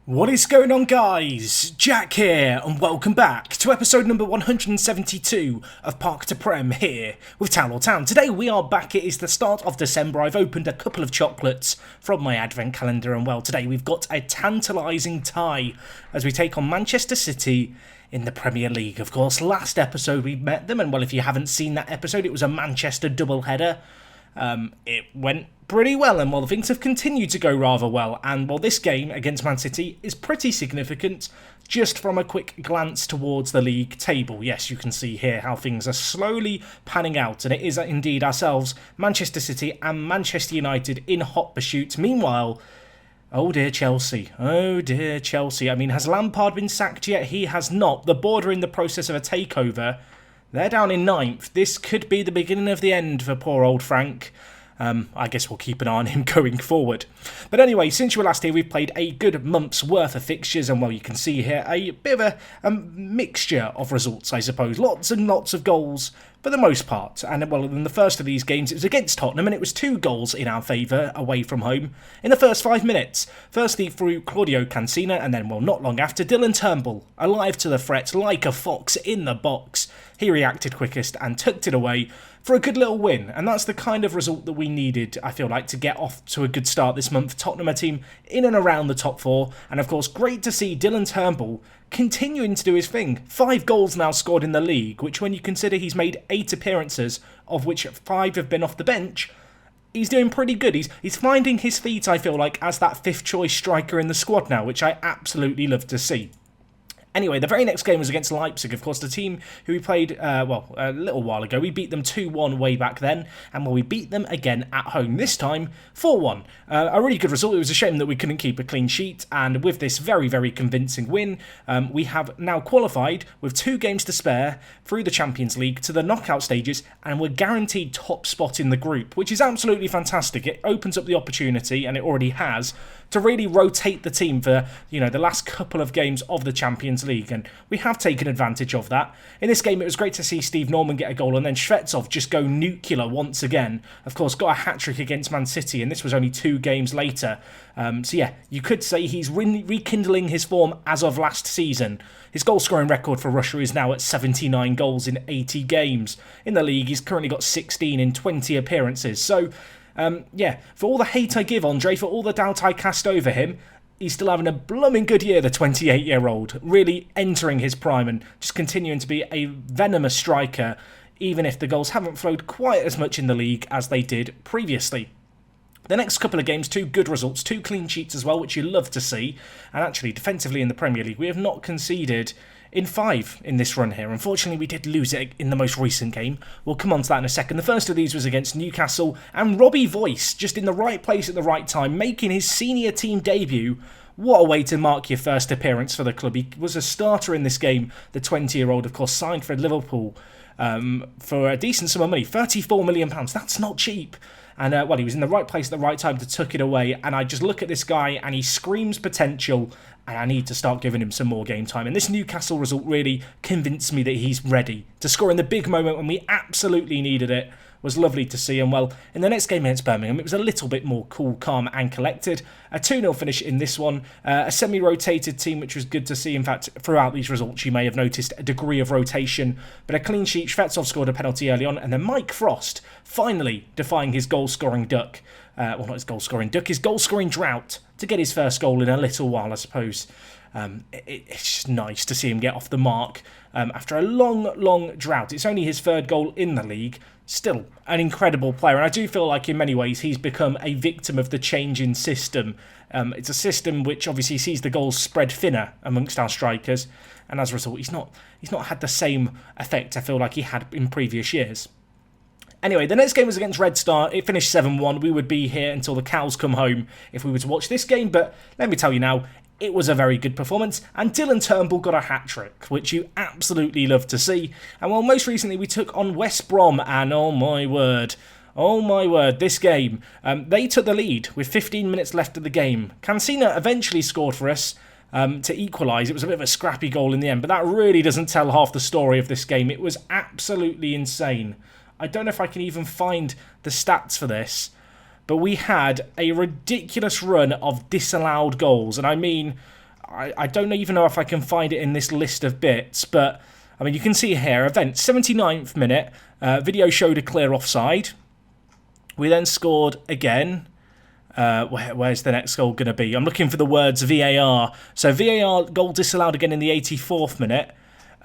What is going on, guys? Jack here, and welcome back to episode number 172 of Park to Prem here with Town Town. Today we are back. It is the start of December. I've opened a couple of chocolates from my advent calendar, and well, today we've got a tantalising tie as we take on Manchester City in the Premier League. Of course, last episode we met them, and well, if you haven't seen that episode, it was a Manchester doubleheader. It went pretty well, and well, things have continued to go rather well, and well, this game against Man City is pretty significant just from a quick glance towards the league table. Yes, you can see here how things are slowly panning out, and it is indeed ourselves, Manchester City and Manchester United in hot pursuit. Meanwhile, oh dear Chelsea, I mean, has Lampard been sacked yet? He has not. The board are in the process of a takeover. They're down in 9th. This could be the beginning of the end for poor old Frank. I guess we'll keep an eye on him going forward. But anyway, since you were last here, we've played a good month's worth of fixtures, and well, you can see here a bit of a mixture of results, I suppose. Lots and lots of goals for the most part. And well, in the first of these games, it was against Tottenham, and it was 2 goals in our favour away from home in the first 5 minutes. Firstly through Claudio Cancina, and then, well, not long after, Dylan Turnbull, alive to the threat like a fox in the box. He reacted quickest and tucked it away for a good little win, and that's the kind of result that we needed, I feel like, to get off to a good start this month. Tottenham, a team in and around the top 4, and of course great to see Dylan Turnbull continuing to do his thing. 5 goals now scored in the league, which when you consider he's made 8 appearances, of which 5 have been off the bench, he's doing pretty good. He's finding his feet, I feel like, as that 5th choice striker in the squad now, which I absolutely love to see. Anyway, the very next game was against Leipzig, of course, the team who we played, a little while ago. We beat them 2-1 way back then, and well, we beat them again at home, this time 4-1. A really good result. It was a shame that we couldn't keep a clean sheet, and with this very, very convincing win, we have now qualified with 2 games to spare through the Champions League to the knockout stages, and we're guaranteed top spot in the group, which is absolutely fantastic. It opens up the opportunity, and it already has, to really rotate the team for, the last couple of games of the Champions League, and we have taken advantage of that. In this game, it was great to see Steve Norman get a goal, and then Shvetsov just go nuclear once again. Of course, got a hat-trick against Man City, and this was only 2 games later. So yeah, you could say he's rekindling his form as of last season. His goal-scoring record for Russia is now at 79 goals in 80 games. In the league, he's currently got 16 in 20 appearances. So yeah, for all the hate I give Andre, for all the doubt I cast over him, he's still having a blooming good year, the 28-year-old, really entering his prime and just continuing to be a venomous striker, even if the goals haven't flowed quite as much in the league as they did previously. The next couple of games, 2 good results, 2 clean sheets as well, which you love to see, and actually defensively in the Premier League, we have not conceded in 5 in this run here. Unfortunately, we did lose it in the most recent game. We'll come on to that in a second. The first of these was against Newcastle, and Robbie Voice, just in the right place at the right time, making his senior team debut. What a way to mark your first appearance for the club. He was a starter in this game. The 20-year-old, of course, signed for Liverpool for a decent sum of money, £34 million. That's not cheap. And, well, he was in the right place at the right time to tuck it away. And I just look at this guy and he screams potential. And I need to start giving him some more game time. And this Newcastle result really convinced me that he's ready to score in the big moment when we absolutely needed it. Was lovely to see. And well, in the next game against Birmingham, it was a little bit more cool, calm and collected. A 2-0 finish in this one. A semi-rotated team, which was good to see. In fact, throughout these results, you may have noticed a degree of rotation. But a clean sheet. Shvetsov scored a penalty early on. And then Mike Frost finally defying his goal-scoring duck. Well, not his goal-scoring duck, his goal-scoring drought to get his first goal in a little while, I suppose. It's just nice to see him get off the mark after a long drought. It's only his 3rd goal in the league. Still an incredible player, and I do feel like in many ways he's become a victim of the change in system. It's a system which obviously sees the goals spread thinner amongst our strikers, and as a result, he's not had the same effect I feel like he had in previous years. Anyway, the next game was against Red Star. It finished 7-1. We would be here until the cows come home if we were to watch this game, but let me tell you now, it was a very good performance, and Dylan Turnbull got a hat-trick, which you absolutely love to see. And well, most recently we took on West Brom, and oh my word, this game. They took the lead with 15 minutes left of the game. Cancina eventually scored for us to equalise. It was a bit of a scrappy goal in the end, but that really doesn't tell half the story of this game. It was absolutely insane. I don't know if I can even find the stats for this, but we had a ridiculous run of disallowed goals. And I mean, I don't even know if I can find it in this list of bits, but I mean, you can see here, event 79th minute, video showed a clear offside. We then scored again. Where's the next goal going to be? I'm looking for the words VAR. So VAR goal disallowed again in the 84th minute.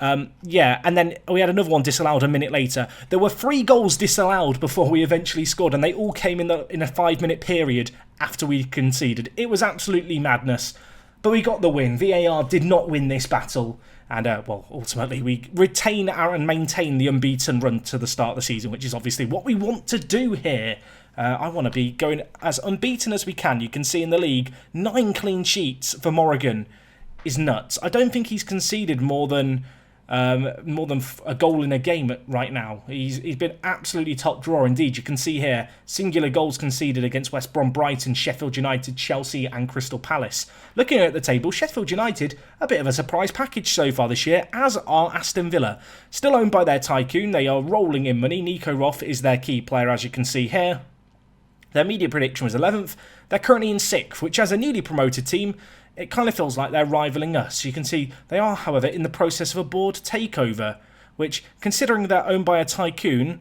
And then we had another one disallowed a minute later. There were 3 goals disallowed before we eventually scored, and they all came in a 5-minute period after we conceded. It was absolutely madness. But we got the win. VAR did not win this battle. And, ultimately we retain and maintain the unbeaten run to the start of the season, which is obviously what we want to do here. I want to be going as unbeaten as we can. You can see in the league, 9 clean sheets for Morrigan is nuts. I don't think he's conceded more than a goal in a game right now. He's been absolutely top drawer indeed. You can see here, singular goals conceded against West Brom, Brighton, Sheffield United, Chelsea and Crystal Palace. Looking at the table, Sheffield United, a bit of a surprise package so far this year, as are Aston Villa. Still owned by their tycoon, they are rolling in money. Nico Roth is their key player, as you can see here. Their media prediction was 11th. They're currently in 6th, which as a newly promoted team, it kind of feels like they're rivaling us. You can see they are, however, in the process of a board takeover, which, considering they're owned by a tycoon,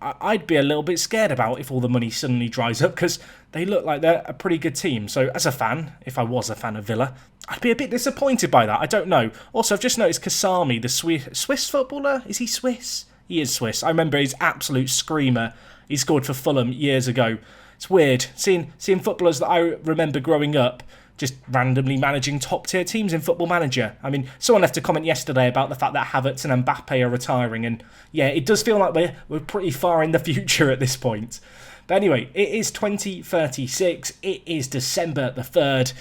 I'd be a little bit scared about if all the money suddenly dries up, because they look like they're a pretty good team. So as a fan, if I was a fan of Villa, I'd be a bit disappointed by that. I don't know. Also, I've just noticed Kasami, the Swiss footballer, is he Swiss? He is Swiss. I remember his absolute screamer. He scored for Fulham years ago. It's weird seeing footballers that I remember growing up just randomly managing top-tier teams in Football Manager. I mean, someone left a comment yesterday about the fact that Havertz and Mbappe are retiring, and yeah, it does feel like we're pretty far in the future at this point. But anyway, it is 2036, it is December the 3rd.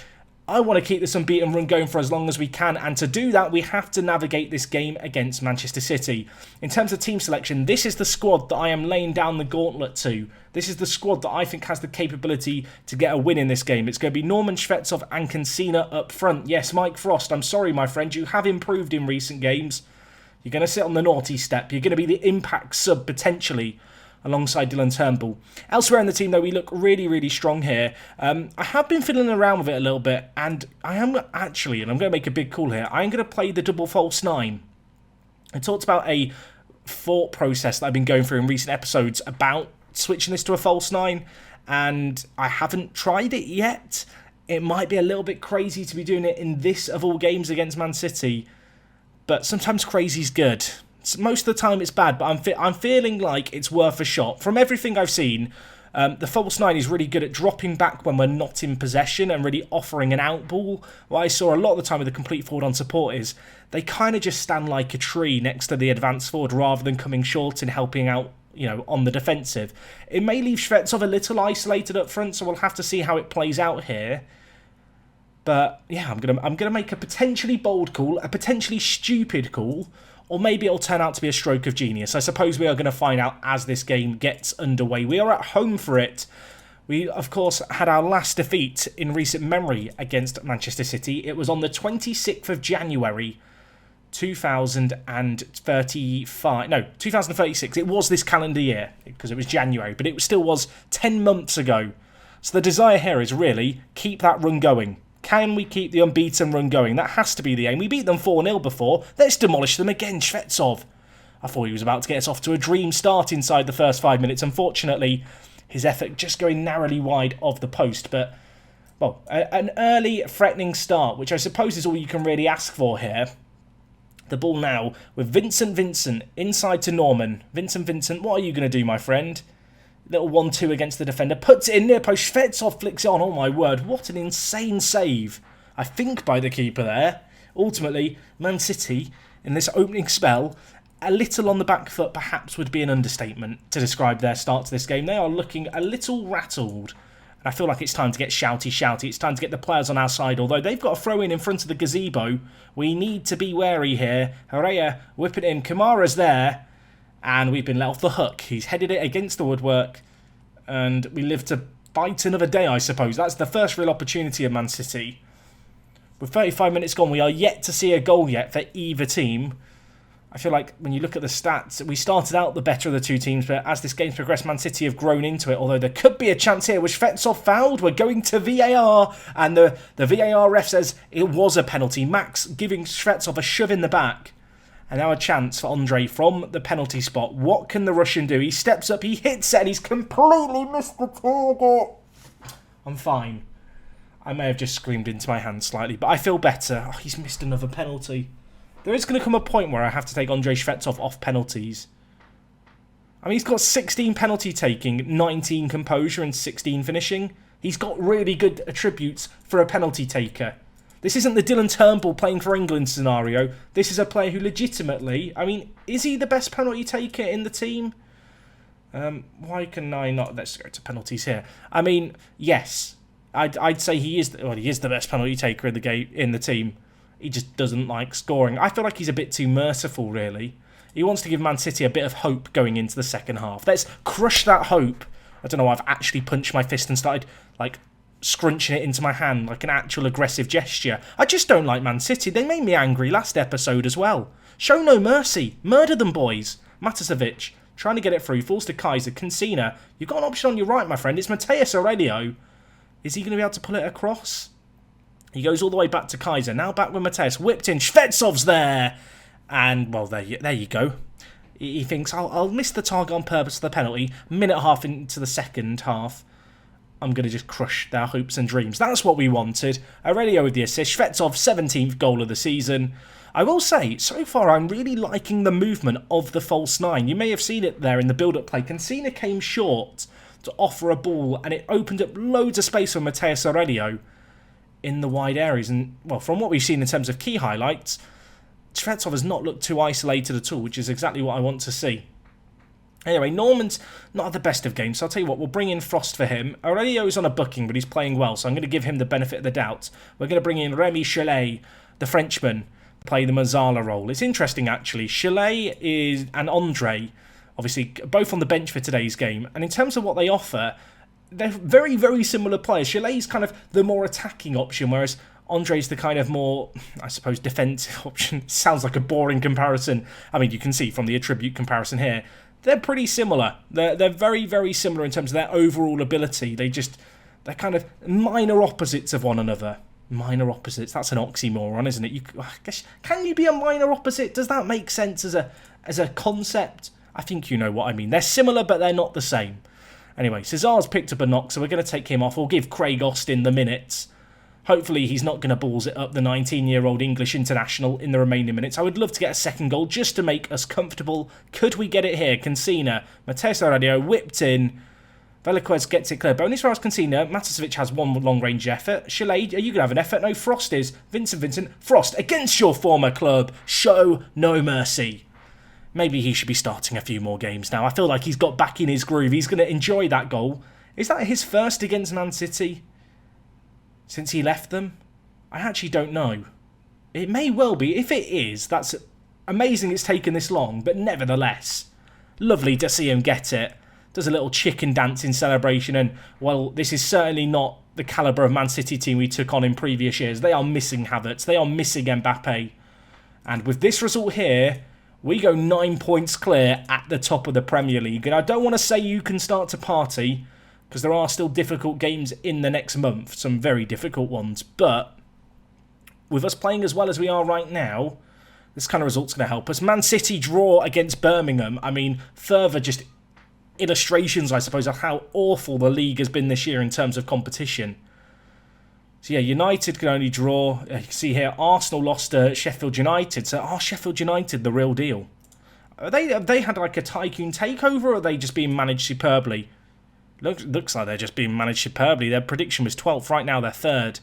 I want to keep this unbeaten run going for as long as we can, and to do that, we have to navigate this game against Manchester City. In terms of team selection, this is the squad that I am laying down the gauntlet to. This is the squad that I think has the capability to get a win in this game. It's going to be Norman Shvetsov and Kansina up front. Yes, Mike Frost, I'm sorry, my friend, you have improved in recent games. You're going to sit on the naughty step. You're going to be the impact sub, potentially, alongside Dylan Turnbull. Elsewhere in the team, though, we look really, really strong here. I have been fiddling around with it a little bit, and I am actually, and I'm going to make a big call here, I'm going to play the double false 9. I talked about a thought process that I've been going through in recent episodes about switching this to a false 9, and I haven't tried it yet. It might be a little bit crazy to be doing it in this of all games against Man City, but sometimes crazy's good. Most of the time it's bad, but I'm feeling like it's worth a shot. From everything I've seen, the false 9 is really good at dropping back when we're not in possession and really offering an out ball. What I saw a lot of the time with the complete forward on support is they kind of just stand like a tree next to the advanced forward rather than coming short and helping out, you know, on the defensive. It may leave Shvetsov a little isolated up front, so we'll have to see how it plays out here. But yeah, I'm gonna make a potentially bold call, a potentially stupid call, or maybe it'll turn out to be a stroke of genius. I suppose we are going to find out as this game gets underway. We are at home for it. We, of course, had our last defeat in recent memory against Manchester City. It was on the 26th of January, 2036. It was this calendar year, because it was January, but it still was 10 months ago. So the desire here is really keep that run going. Can we keep the unbeaten run going? That has to be the aim. We beat them 4-0 before. Let's demolish them again, Shvetsov. I thought he was about to get us off to a dream start inside the first 5 minutes. Unfortunately, his effort just going narrowly wide of the post. But, well, an early threatening start, which I suppose is all you can really ask for here. The ball now with Vincent inside to Norman. Vincent, what are you going to do, my friend? Little 1-2 against the defender. Puts it in near post. Shvetsov flicks it on. Oh my word. What an insane save. I think by the keeper there. Ultimately, Man City, in this opening spell, a little on the back foot perhaps would be an understatement to describe their start to this game. They are looking a little rattled. And I feel like it's time to get shouty. It's time to get the players on our side. Although they've got a throw in front of the gazebo. We need to be wary here. Herrera whip it in. Kamara's there. And we've been let off the hook. He's headed it against the woodwork. And we live to fight another day, I suppose. That's the first real opportunity of Man City. With 35 minutes gone, we are yet to see a goal yet for either team. I feel like when you look at the stats, we started out the better of the two teams, but as this game's progressed, Man City have grown into it, although there could be a chance here. Was Shvetsov fouled? We're going to VAR, and the VAR ref says it was a penalty. Max giving Shvetsov a shove in the back. And now a chance for Andre from the penalty spot. What can the Russian do? He steps up, he hits it, and he's completely missed the target. I'm fine. I may have just screamed into my hand slightly, but I feel better. Oh, he's missed another penalty. There is going to come a point where I have to take Andrei Shvetsov off penalties. I mean, he's got 16 penalty taking, 19 composure and 16 finishing. He's got really good attributes for a penalty taker. This isn't the Dylan Turnbull playing for England scenario. This is a player who legitimately... I mean, is he the best penalty taker in the team? Why can I not... Let's go to penalties here. I mean, yes. I'd say he is... Well, he is the best penalty taker in the team. He just doesn't like scoring. I feel like he's a bit too merciful, really. He wants to give Man City a bit of hope going into the second half. Let's crush that hope. I don't know, I've actually punched my fist and started, like, scrunching it into my hand like an actual aggressive gesture. I just don't like Man City. They made me angry last episode as well. Show no mercy. Murder them, boys. Matasevic trying to get it through. Falls to Kaiser. Cancina. You've got an option on your right, my friend. It's Mateus Aurelio. Is he going to be able to pull it across? He goes all the way back to Kaiser. Now back with Mateus. Whipped in. Shvetsov's there. And, well, there you go. He thinks, I'll miss the target on purpose for the penalty. Minute and a half into the second half. I'm going to just crush their hopes and dreams. That's what we wanted. Aurelio with the assist. Shvetsov, 17th goal of the season. I will say, so far I'm really liking the movement of the false nine. You may have seen it there in the build-up play. Cancina came short to offer a ball, and it opened up loads of space for Mateus Aurelio in the wide areas. And, well, from what we've seen in terms of key highlights, Shvetsov has not looked too isolated at all, which is exactly what I want to see. Anyway, Norman's not at the best of games, so I'll tell you what, we'll bring in Frost for him. Aurelio's on a booking, but he's playing well, so I'm going to give him the benefit of the doubt. We're going to bring in Remy Chalet, the Frenchman, play the Mazzala role. It's interesting, actually. Chalet and Andre, obviously, both on the bench for today's game. And in terms of what they offer, they're very, very similar players. Chalet's kind of the more attacking option, whereas Andre's the kind of more, I suppose, defensive option. Sounds like a boring comparison. I mean, you can see from the attribute comparison here, they're pretty similar. They're very, very similar in terms of their overall ability. They're kind of minor opposites of one another. Minor opposites. That's an oxymoron, isn't it? I guess, can you be a minor opposite? Does that make sense as a concept? I think you know what I mean. They're similar, but they're not the same. Anyway, Cesar's picked up a knock, so we're going to take him off. We'll give Craig Austin the minutes. Hopefully he's not going to balls it up, the 19-year-old English international, in the remaining minutes. I would love to get a second goal just to make us comfortable. Could we get it here? Cancina, Mateus Aurelio whipped in. Veliquez gets it clear. Bonus for us, Cancina. Matasevic has one long-range effort. Chalet, are you going to have an effort? No, Frost is. Vincent. Frost, against your former club. Show no mercy. Maybe he should be starting a few more games now. I feel like he's got back in his groove. He's going to enjoy that goal. Is that his first against Man City since he left them? I actually don't know. It may well be. If it is, that's amazing it's taken this long, but nevertheless, lovely to see him get it. Does a little chicken dance in celebration, and, well, this is certainly not the calibre of Man City team we took on in previous years. They are missing Havertz. They are missing Mbappe. And with this result here, we go 9 points clear at the top of the Premier League. And I don't want to say you can start to party, because there are still difficult games in the next month. Some very difficult ones. But with us playing as well as we are right now, this kind of result's going to help us. Man City draw against Birmingham. I mean, further just illustrations, I suppose, of how awful the league has been this year in terms of competition. So yeah, United can only draw. You can see here, Arsenal lost to Sheffield United. So are Sheffield United the real deal? Have they had like a tycoon takeover, or are they just being managed superbly? Looks like they're just being managed superbly. Their prediction was 12th. Right now they're 3rd.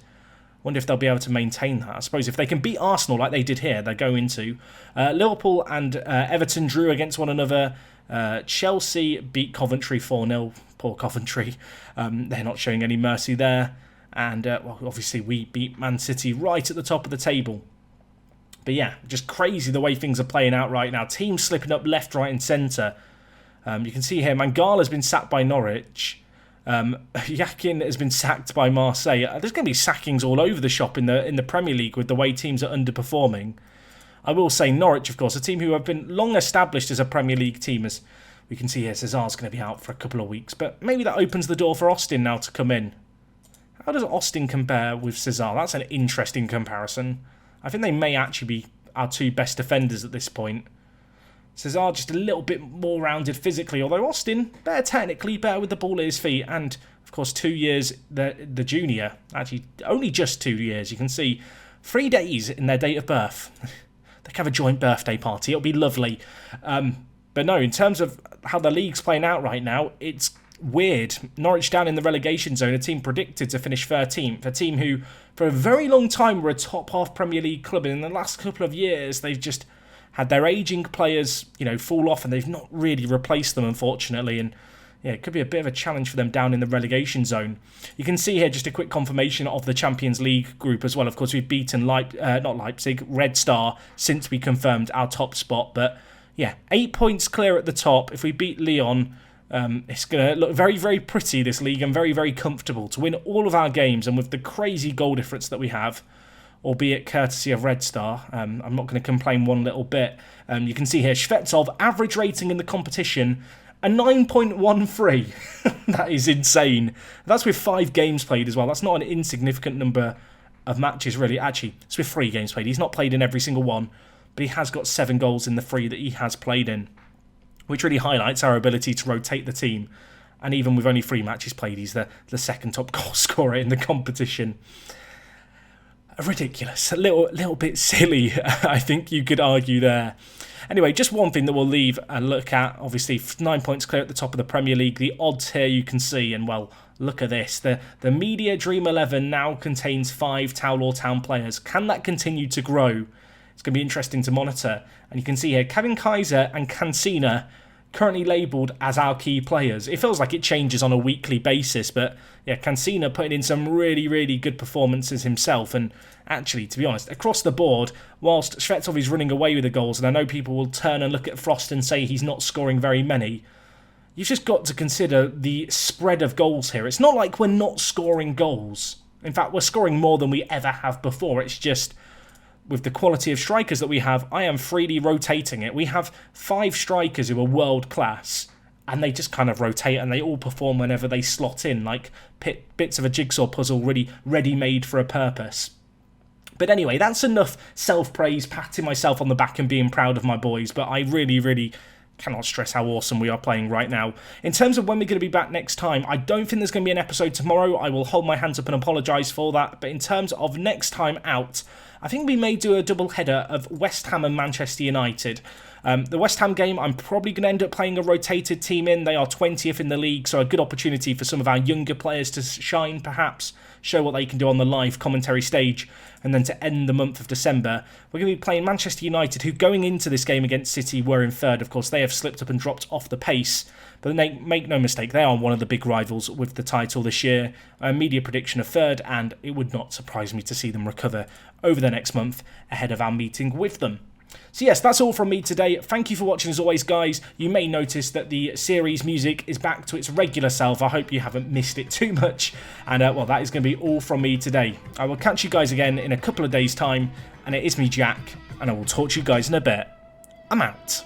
Wonder if they'll be able to maintain that. I suppose if they can beat Arsenal like they did here, they go into. Liverpool and Everton drew against one another. Chelsea beat Coventry 4-0. Poor Coventry. They're not showing any mercy there. And, well, obviously we beat Man City right at the top of the table. But yeah, just crazy the way things are playing out right now. Teams slipping up left, right and centre. You can see here, Mangala's been sacked by Norwich. Yakin has been sacked by Marseille. There's going to be sackings all over the shop in the Premier League with the way teams are underperforming. I will say Norwich, of course, a team who have been long established as a Premier League team, as we can see here, Cesar's going to be out for a couple of weeks, but maybe that opens the door for Austin now to come in. How does Austin compare with Cesar? That's an interesting comparison. I think they may actually be our two best defenders at this point. Cesar just a little bit more rounded physically, although Austin, better technically, better with the ball at his feet, and of course 2 years the junior, actually only just 2 years. You can see 3 days in their date of birth. They can have a joint birthday party, it'll be lovely. But no, in terms of how the league's playing out right now, it's weird. Norwich down in the relegation zone, a team predicted to finish 13th, a team who for a very long time were a top half Premier League club, and in the last couple of years they've just had their ageing players, fall off, and they've not really replaced them, unfortunately. And yeah, it could be a bit of a challenge for them down in the relegation zone. You can see here just a quick confirmation of the Champions League group as well. Of course, we've beaten Red Star since we confirmed our top spot. But yeah, 8 points clear at the top. If we beat Lyon, it's going to look very, very pretty, this league, and very, very comfortable to win all of our games. And with the crazy goal difference that we have, albeit courtesy of Red Star, I'm not going to complain one little bit. You can see here, Shvetsov, average rating in the competition, a 9.13. That is insane. That's with 5 games played as well. That's not an insignificant number of matches, really. Actually, it's with 3 games played. He's not played in every single one, but he has got 7 goals in the 3 that he has played in, which really highlights our ability to rotate the team. And even with only 3 matches played, he's the second top goal scorer in the competition. Ridiculous, a little bit silly, I think you could argue there. Anyway, just one thing that we'll leave a look at. Obviously, 9 points clear at the top of the Premier League. The odds here you can see, and well, look at this. The Media Dream 11 now contains 5 Town Town players. Can that continue to grow? It's going to be interesting to monitor. And you can see here, Kevin Kaiser and Cancina currently labelled as our key players. It feels like it changes on a weekly basis, but yeah, Cancina putting in some really, really good performances himself. And actually, to be honest, across the board, whilst Shvetsov is running away with the goals, and I know people will turn and look at Frost and say he's not scoring very many, you've just got to consider the spread of goals here. It's not like we're not scoring goals. In fact, we're scoring more than we ever have before. It's just, with the quality of strikers that we have, I am freely rotating it. We have 5 strikers who are world class, and they just kind of rotate, and they all perform whenever they slot in, like bits of a jigsaw puzzle ready-made for a purpose. But anyway, that's enough self-praise, patting myself on the back and being proud of my boys, but I really, really cannot stress how awesome we are playing right now. In terms of when we're going to be back next time, I don't think there's going to be an episode tomorrow. I will hold my hands up and apologise for that. But in terms of next time out, I think we may do a double header of West Ham and Manchester United. The West Ham game, I'm probably going to end up playing a rotated team in. They are 20th in the league, so a good opportunity for some of our younger players to shine, perhaps, show what they can do on the live commentary stage. And then to end the month of December, we're going to be playing Manchester United, who going into this game against City were in third. Of course, they have slipped up and dropped off the pace. But make no mistake, they are one of the big rivals with the title this year. A media prediction of third, and it would not surprise me to see them recover over the next month ahead of our meeting with them. So yes, that's all from me today. Thank you for watching as always, guys. You may notice that the series music is back to its regular self. I hope you haven't missed it too much. And well, that is going to be all from me today. I will catch you guys again in a couple of days' time. And it is me, Jack, and I will talk to you guys in a bit. I'm out.